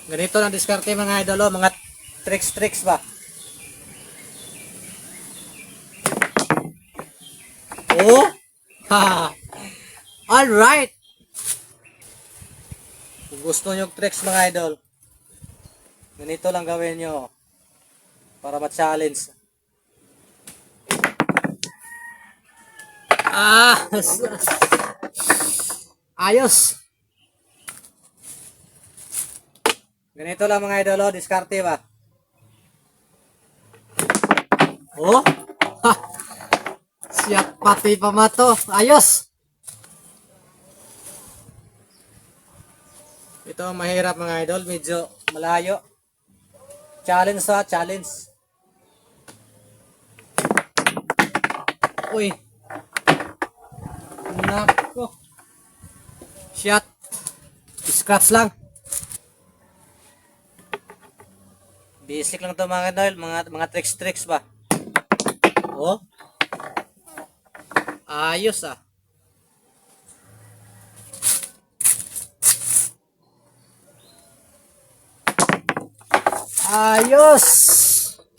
Ganito lang diskarte mga idol, mga tricks ba? Oh! Ha! Alright! Kung gusto nyo tricks mga idol, ganito lang gawin nyo para ma-challenge. Ah! Ayos! Ganito lang mga idol, diskarte ba? Oh! Ha! Siya pati pa mato. Ayos! Ito ang mahirap mga idol, medyo malayo. Challenge to, challenge. Uy! Nako! Shot! Scratch lang. Basic lang to mga idol, mga tricks ba? Oh! Ayos ah! Ayos!